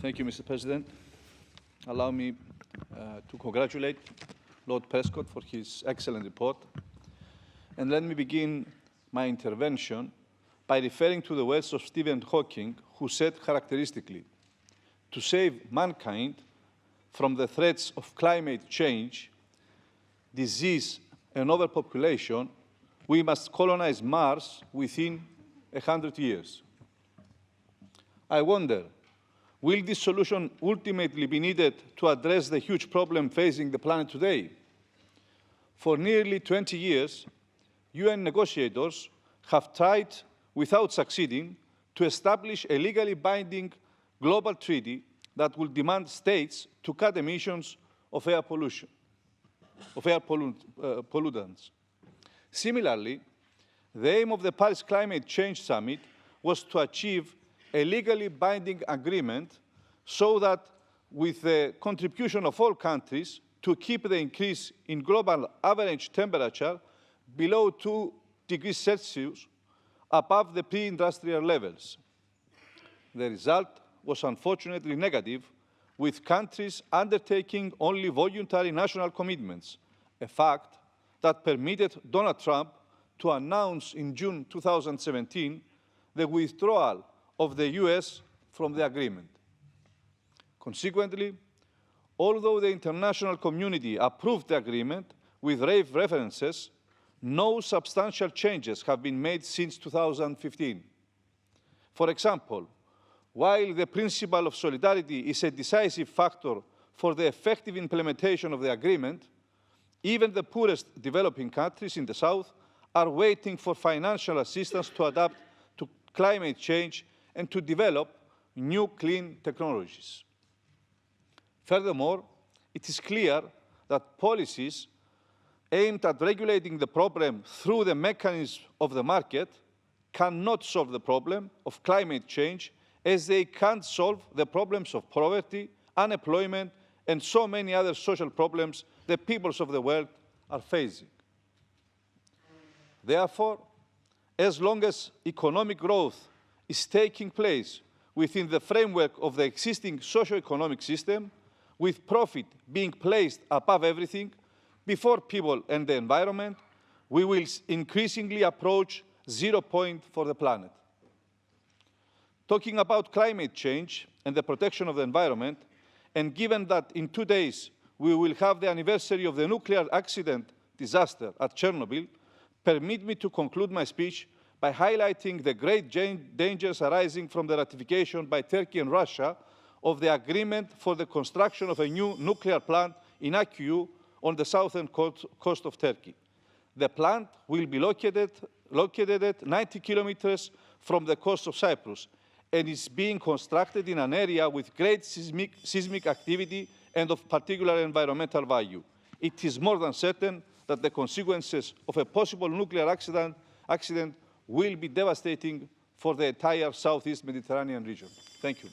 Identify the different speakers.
Speaker 1: Thank you, Mr. President. Allow me to congratulate Lord Prescott for his excellent report. And let me begin my intervention by referring to the words of Stephen Hawking, who said characteristically, to save mankind from the threats of climate change, disease, and overpopulation, we must colonize Mars within 100 years. I wonder, will this solution ultimately be needed to address the huge problem facing the planet today? For nearly 20 years, UN negotiators have tried, without succeeding, to establish a legally binding global treaty that will demand states to cut emissions of air pollution, pollutants. Similarly, the aim of the Paris Climate Change Summit was to achieve a legally binding agreement so that, with the contribution of all countries, to keep the increase in global average temperature below 2 degrees Celsius above the pre-industrial levels. The result was unfortunately negative, with countries undertaking only voluntary national commitments, a fact that permitted Donald Trump to announce in June 2017 the withdrawal of the US from the agreement. Consequently, although the international community approved the agreement with rave references, no substantial changes have been made since 2015. For example, while the principle of solidarity is a decisive factor for the effective implementation of the agreement, even the poorest developing countries in the South are waiting for financial assistance to adapt to climate change and to develop new clean technologies. Furthermore, it is clear that policies aimed at regulating the problem through the mechanism of the market cannot solve the problem of climate change, as they can't solve the problems of poverty, unemployment, and so many other social problems the peoples of the world are facing. Therefore, as long as economic growth is taking place within the framework of the existing socio-economic system, with profit being placed above everything, before people and the environment, we will increasingly approach 0 point for the planet. Talking about climate change and the protection of the environment, and given that in 2 days we will have the anniversary of the nuclear accident disaster at Chernobyl, permit me to conclude my speech by highlighting the great dangers arising from the ratification by Turkey and Russia of the agreement for the construction of a new nuclear plant in Akkuyu on the southern coast of Turkey. The plant will be located at 90 kilometers from the coast of Cyprus and is being constructed in an area with great seismic activity and of particular environmental value. It is more than certain that the consequences of a possible nuclear accident will be devastating for the entire Southeast Mediterranean region. Thank you.